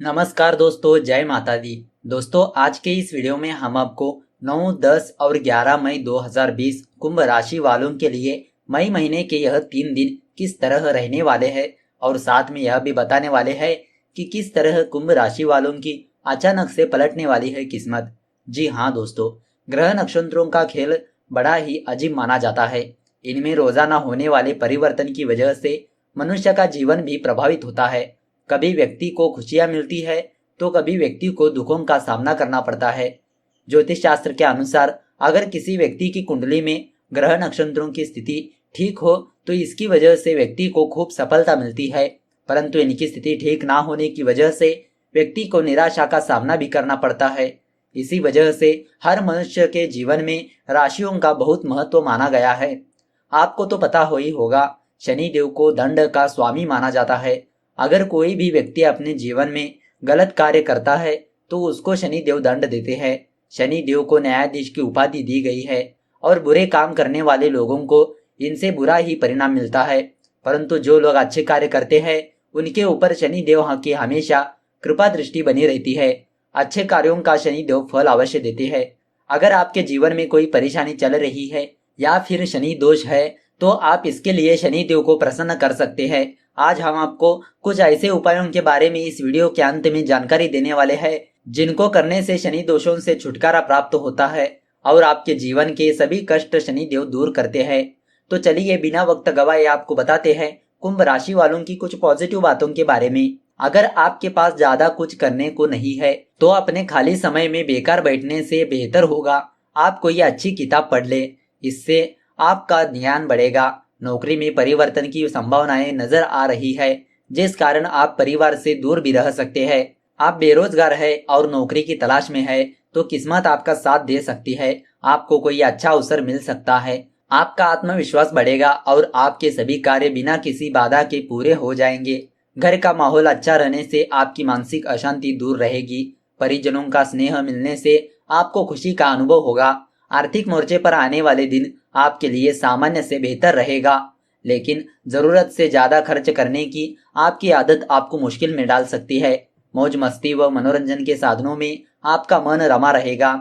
नमस्कार दोस्तों, जय माता दी। दोस्तों, आज के इस वीडियो में हम आपको 9, 10 और 11 मई 2020 कुंभ राशि वालों के लिए मई महीने के यह 3 दिन किस तरह रहने वाले हैं और साथ में यह भी बताने वाले हैं कि किस तरह कुंभ राशि वालों की अचानक से पलटने वाली है किस्मत। जी हाँ दोस्तों, ग्रह नक्षत्रों का खेल बड़ा ही अजीब माना जाता है। इनमें रोजाना होने वाले परिवर्तन की वजह से मनुष्य का जीवन भी प्रभावित होता है। कभी व्यक्ति को खुशियां मिलती है तो कभी व्यक्ति को दुखों का सामना करना पड़ता है। ज्योतिष शास्त्र के अनुसार अगर किसी व्यक्ति की कुंडली में ग्रह नक्षत्रों की स्थिति ठीक हो तो इसकी वजह से व्यक्ति को खूब सफलता मिलती है, परंतु इनकी स्थिति ठीक ना होने की वजह से व्यक्ति को निराशा का सामना भी करना पड़ता है। इसी वजह से हर मनुष्य के जीवन में राशियों का बहुत महत्व माना गया है। आपको तो पता हो ही होगा, शनि देव को दंड का स्वामी माना जाता है। अगर कोई भी व्यक्ति अपने जीवन में गलत कार्य करता है तो उसको शनि देव दंड देते हैं। शनि देव को न्यायाधीश की उपाधि दी गई है और बुरे काम करने वाले लोगों को इनसे बुरा ही परिणाम मिलता है, परंतु जो लोग अच्छे कार्य करते हैं उनके ऊपर शनि देव की हमेशा कृपा दृष्टि बनी रहती है। अच्छे कार्यों का शनि देव फल अवश्य देते हैं। अगर आपके जीवन में कोई परेशानी चल रही है या फिर शनि दोष है तो आप इसके लिए शनि देव को प्रसन्न कर सकते हैं। आज हम आपको कुछ ऐसे उपायों के बारे में इस वीडियो के अंत में जानकारी देने वाले हैं जिनको करने से शनि दोषों से छुटकारा प्राप्त होता है और आपके जीवन के सभी कष्ट शनि देव दूर करते हैं। तो चलिए बिना वक्त गवाए आपको बताते हैं कुंभ राशि वालों की कुछ पॉजिटिव बातों के बारे में। अगर आपके पास ज्यादा कुछ करने को नहीं है तो अपने खाली समय में बेकार बैठने से बेहतर होगा आप कोई अच्छी किताब पढ़ ले। इससे आपका ज्ञान बढ़ेगा। नौकरी में परिवर्तन की संभावनाएं नजर आ रही है, जिस कारण आप परिवार से दूर भी रह सकते हैं। आप बेरोजगार है और नौकरी की तलाश में है तो किस्मत आपका साथ दे सकती है। आपको कोई अच्छा अवसर मिल सकता है। आपका आत्मविश्वास बढ़ेगा और आपके सभी कार्य बिना किसी बाधा के पूरे हो जाएंगे। घर का माहौल अच्छा रहने से आपकी मानसिक अशांति दूर रहेगी। परिजनों का स्नेह मिलने से आपको खुशी का अनुभव होगा। आर्थिक मोर्चे पर आने वाले दिन आपके लिए सामान्य से बेहतर रहेगा, लेकिन जरूरत से ज्यादा खर्च करने की आपकी आदत आपको मुश्किल में डाल सकती है। मौज मस्ती व मनोरंजन के साधनों में आपका मन रमा रहेगा।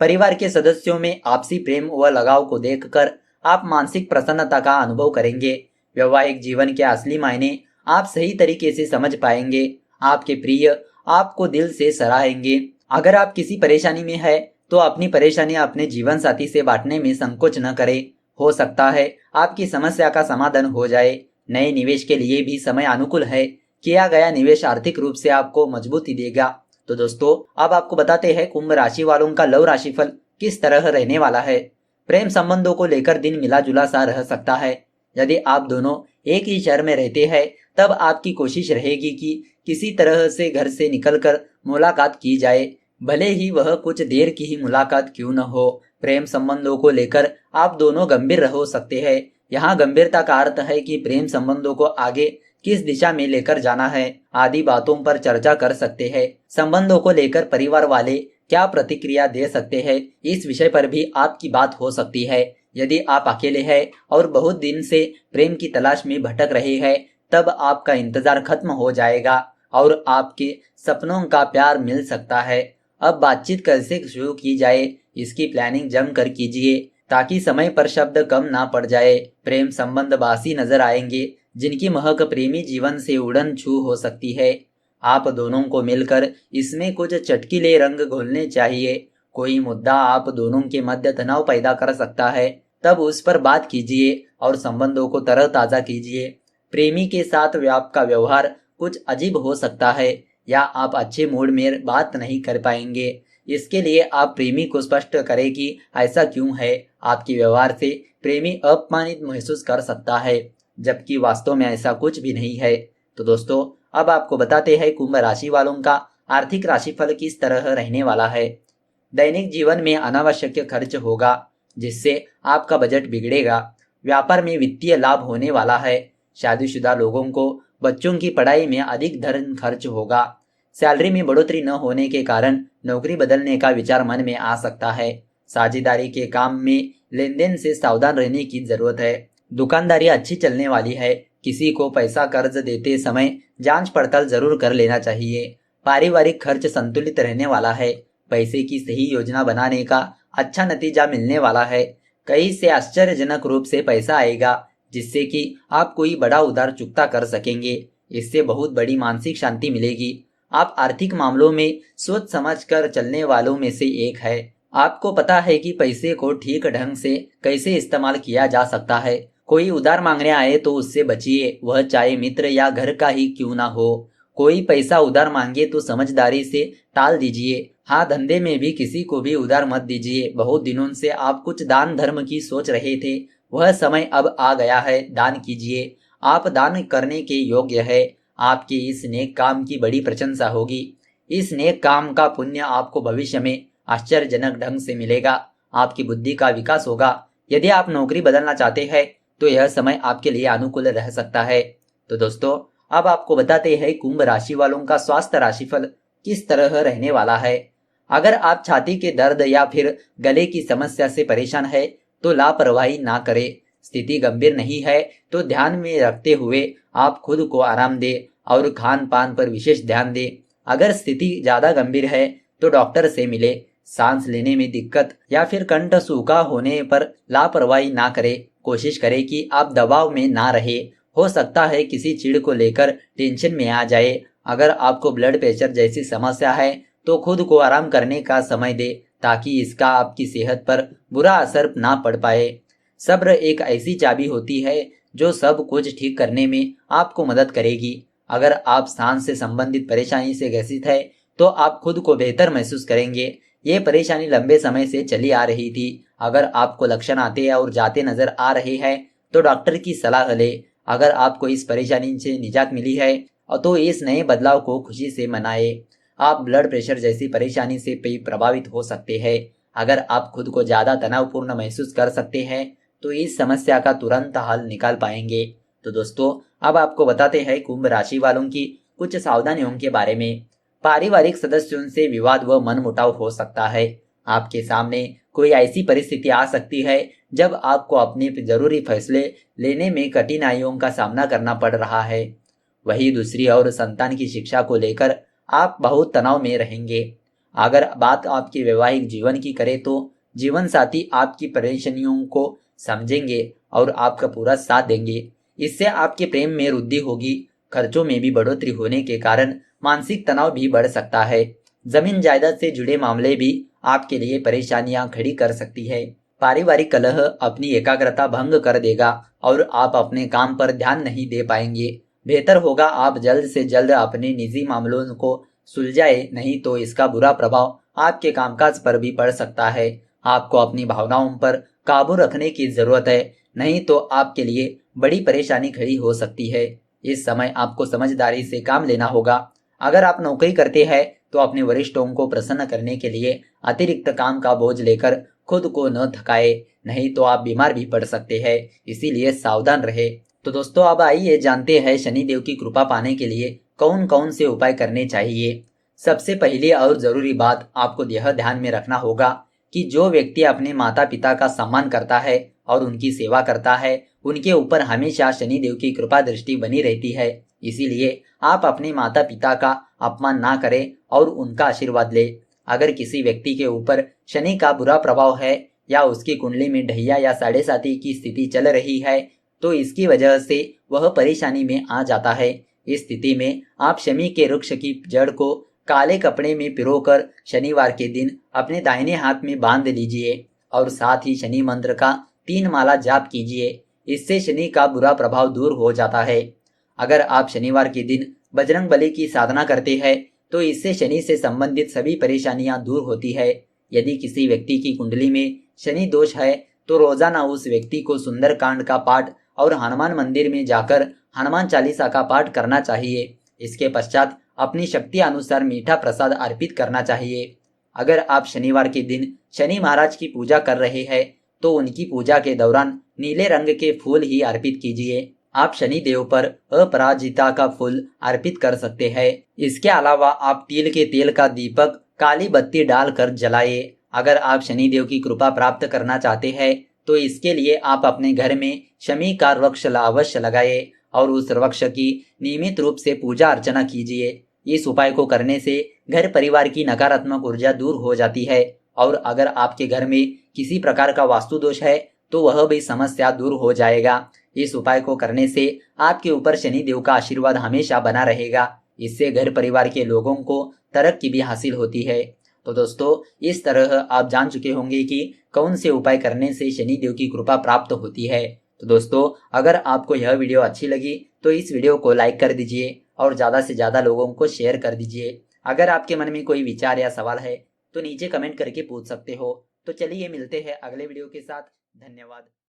परिवार के सदस्यों में आपसी प्रेम व लगाव को देखकर आप मानसिक प्रसन्नता का अनुभव करेंगे। वैवाहिक जीवन के असली मायने आप सही तरीके से समझ पाएंगे। आपके प्रिय आपको दिल से सराहेंगे। अगर आप किसी परेशानी में है तो अपनी परेशानियां अपने जीवन साथी से बांटने में संकोच न करें। हो सकता है आपकी समस्या का समाधान हो जाए। नए निवेश के लिए भी समय अनुकूल है। किया गया निवेश आर्थिक रूप से आपको मजबूती देगा। तो दोस्तों, अब आपको बताते हैं कुंभ राशि वालों का लव राशिफल किस तरह रहने वाला है। प्रेम संबंधों को लेकर दिन मिला जुला सा रह सकता है। यदि आप दोनों एक ही शहर में रहते हैं तब आपकी कोशिश रहेगी कि किसी तरह से घर से निकलकर मुलाकात की जाए, भले ही वह कुछ देर की ही मुलाकात क्यों न हो। प्रेम संबंधों को लेकर आप दोनों गंभीर हो सकते हैं। यहाँ गंभीरता का अर्थ है कि प्रेम संबंधों को आगे किस दिशा में लेकर जाना है आदि बातों पर चर्चा कर सकते हैं। संबंधों को लेकर परिवार वाले क्या प्रतिक्रिया दे सकते हैं, इस विषय पर भी आपकी बात हो सकती है। यदि आप अकेले हैं और बहुत दिन से प्रेम की तलाश में भटक रहे हैं तब आपका इंतजार खत्म हो जाएगा और आपके सपनों का प्यार मिल सकता है। अब बातचीत कैसे शुरू की जाए इसकी प्लानिंग जमकर कीजिए ताकि समय पर शब्द कम ना पड़ जाए। प्रेम संबंध बासी नजर आएंगे जिनकी महक प्रेमी जीवन से उड़न छू हो सकती है। आप दोनों को मिलकर इसमें कुछ चटकीले रंग घोलने चाहिए। कोई मुद्दा आप दोनों के मध्य तनाव पैदा कर सकता है, तब उस पर बात कीजिए और संबंधों को तरह-ताजा कीजिए। प्रेमी के साथ आपका व्यवहार कुछ अजीब हो सकता है या आप अच्छे मूड में बात नहीं कर पाएंगे। इसके लिए आप प्रेमी को स्पष्ट करें कि ऐसा क्यों है। आपके व्यवहार से प्रेमी अपमानित महसूस कर सकता है, जबकि वास्तव में ऐसा कुछ भी नहीं है। तो दोस्तों, अब आपको बताते हैं कुंभ राशि वालों का आर्थिक राशिफल किस तरह रहने वाला है। दैनिक जीवन में अनावश्यक खर्च होगा जिससे आपका बजट बिगड़ेगा। व्यापार में वित्तीय लाभ होने वाला है। शादीशुदा लोगों को बच्चों की पढ़ाई में अधिक धन खर्च होगा। सैलरी में बढ़ोतरी न होने के कारण नौकरी बदलने का विचार मन में आ सकता है। साझेदारी के काम में लेन देन से सावधान रहने की जरूरत है। दुकानदारी अच्छी चलने वाली है। किसी को पैसा कर्ज देते समय जांच पड़ताल जरूर कर लेना चाहिए। पारिवारिक खर्च संतुलित रहने वाला है। पैसे की सही योजना बनाने का अच्छा नतीजा मिलने वाला है। कहीं से आश्चर्यजनक रूप से पैसा आएगा जिससे कि आप कोई बड़ा उधार चुकता कर सकेंगे। इससे बहुत बड़ी मानसिक शांति मिलेगी। आप आर्थिक मामलों में सोच समझ कर चलने वालों में से एक है। आपको पता है कि पैसे को ठीक ढंग से कैसे इस्तेमाल किया जा सकता है। कोई उधार मांगने आए तो उससे बचिए, वह चाहे मित्र या घर का ही क्यों ना हो। कोई पैसा उधार मांगे तो समझदारी से टाल दीजिए। हाँ, धंधे में भी किसी को भी उधार मत दीजिए। बहुत दिनों से आप कुछ दान धर्म की सोच रहे थे, वह समय अब आ गया है। दान कीजिए, आप दान करने के योग्य है। आपके इस नेक काम की बड़ी प्रशंसा होगी। इस नेक काम का पुण्य आपको भविष्य में आश्चर्यजनक ढंग से मिलेगा। आपकी बुद्धि का विकास होगा। यदि आप नौकरी बदलना चाहते हैं तो यह समय आपके लिए अनुकूल रह सकता है। तो दोस्तों, अब आपको बताते हैं कुंभ राशि वालों का स्वास्थ्य राशिफल किस तरह रहने वाला है। अगर आप छाती के दर्द या फिर गले की समस्या से परेशान है तो लापरवाही ना करें। स्थिति गंभीर नहीं है तो ध्यान में रखते हुए आप खुद को आराम दें और खान पान पर विशेष ध्यान दें। अगर स्थिति ज्यादा गंभीर है तो डॉक्टर से मिले। सांस लेने में दिक्कत या फिर कंठ सूखा होने पर लापरवाही ना करें। कोशिश करें कि आप दबाव में ना रहे। हो सकता है किसी चीज को लेकर टेंशन में आ जाए। अगर आपको ब्लड प्रेशर जैसी समस्या है तो खुद को आराम करने का समय दे ताकि इसका आपकी सेहत पर बुरा असर ना पड़ पाए। सब्र एक ऐसी चाबी होती है जो सब कुछ ठीक करने में आपको मदद करेगी। अगर आप सांस से संबंधित परेशानी से ग्रसित है तो आप खुद को बेहतर महसूस करेंगे। ये परेशानी लंबे समय से चली आ रही थी। अगर आपको लक्षण आते और जाते नजर आ रहे हैं तो डॉक्टर की सलाह ले। अगर आपको इस परेशानी से निजात मिली है तो इस नए बदलाव को खुशी से मनाए। आप ब्लड प्रेशर जैसी परेशानी से भी प्रभावित हो सकते हैं। अगर आप खुद को ज्यादा तनावपूर्ण महसूस कर सकते हैं तो इस समस्या का तुरंत हल निकाल पाएंगे। तो दोस्तों, अब आपको बताते हैं कुंभ राशि वालों की कुछ सावधानियों के बारे में। पारिवारिक सदस्यों से विवाद व मनमुटाव हो सकता है। आपके सामने कोई ऐसी परिस्थिति आ सकती है जब आपको अपने जरूरी फैसले लेने में कठिनाइयों का सामना करना पड़ रहा है। वही दूसरी ओर संतान की शिक्षा को लेकर आप बहुत तनाव में रहेंगे। अगर बात आपके वैवाहिक जीवन की करें तो जीवन साथी आपकी परेशानियों को समझेंगे और आपका पूरा साथ देंगे। इससे आपके प्रेम में वृद्धि होगी। खर्चों में भी बढ़ोतरी होने के कारण मानसिक तनाव भी बढ़ सकता है। जमीन जायदाद से जुड़े मामले भी आपके लिए परेशानियां खड़ी कर सकती है। पारिवारिक कलह अपनी एकाग्रता भंग कर देगा और आप अपने काम पर ध्यान नहीं दे पाएंगे। बेहतर होगा आप जल्द से जल्द अपने निजी मामलों को सुलझाए, नहीं तो इसका बुरा प्रभाव आपके कामकाज पर भी पड़ सकता है। आपको अपनी भावनाओं पर काबू रखने की जरूरत है, नहीं तो आपके लिए बड़ी परेशानी खड़ी हो सकती है। इस समय आपको समझदारी से काम लेना होगा। अगर आप नौकरी करते हैं तो अपने वरिष्ठों को प्रसन्न करने के लिए अतिरिक्त काम का बोझ लेकर खुद को न थकाए, नहीं तो आप बीमार भी पड़ सकते हैं। इसीलिए सावधान रहे। तो दोस्तों, अब आइए जानते हैं शनिदेव की कृपा पाने के लिए कौन कौन से उपाय करने चाहिए। सबसे पहली और जरूरी बात आपको यह ध्यान में रखना होगा कि जो व्यक्ति अपने माता पिता का सम्मान करता है और उनकी सेवा करता है उनके ऊपर हमेशा शनिदेव की कृपा दृष्टि बनी रहती है। इसीलिए आप अपने माता पिता का अपमान ना करें और उनका आशीर्वाद ले। अगर किसी व्यक्ति के ऊपर शनि का बुरा प्रभाव है या उसकी कुंडली में ढैया या साढ़े साती की स्थिति चल रही है तो इसकी वजह से वह परेशानी में आ जाता है। इस स्थिति में आप शमी के वृक्ष की जड़ को काले कपड़े में पिरोकर शनिवार के दिन अपने दाहिने हाथ में बांध लीजिए और साथ ही शनि मंत्र का 3 माला जाप कीजिए। इससे शनि का बुरा प्रभाव दूर हो जाता है। अगर आप शनिवार के दिन बजरंग बली की साधना करते हैं तो इससे शनि से संबंधित सभी परेशानियां दूर होती है। यदि किसी व्यक्ति की कुंडली में शनि दोष है तो रोजाना उस व्यक्ति को सुंदरकांड का पाठ और हनुमान मंदिर में जाकर हनुमान चालीसा का पाठ करना चाहिए। इसके पश्चात अपनी शक्ति अनुसार मीठा प्रसाद अर्पित करना चाहिए। अगर आप शनिवार के दिन शनि महाराज की पूजा कर रहे हैं तो उनकी पूजा के दौरान नीले रंग के फूल ही अर्पित कीजिए। आप शनि देव पर अपराजिता का फूल अर्पित कर सकते हैं। इसके अलावा आप तिल के तेल का दीपक काली बत्ती डालकर जलाए। अगर आप शनि देव की कृपा प्राप्त करना चाहते हैं तो इसके लिए आप अपने घर में शमी का वृक्ष अवश्य लगाए और उस वृक्ष की नियमित रूप से पूजा अर्चना कीजिए। इस उपाय को करने से घर परिवार की नकारात्मक ऊर्जा दूर हो जाती है और अगर आपके घर में किसी प्रकार का वास्तु दोष है तो वह भी समस्या दूर हो जाएगा। इस उपाय को करने से आपके ऊपर शनिदेव का आशीर्वाद हमेशा बना रहेगा। इससे घर परिवार के लोगों को तरक्की भी हासिल होती है। तो दोस्तों, इस तरह आप जान चुके होंगे कि कौन से उपाय करने से शनिदेव की कृपा प्राप्त होती है। तो दोस्तों, अगर आपको यह वीडियो अच्छी लगी तो इस वीडियो को लाइक कर दीजिए और ज़्यादा से ज़्यादा लोगों को शेयर कर दीजिए। अगर आपके मन में कोई विचार या सवाल है तो नीचे कमेंट करके पूछ सकते हो। तो चलिए मिलते हैं अगले वीडियो के साथ। धन्यवाद।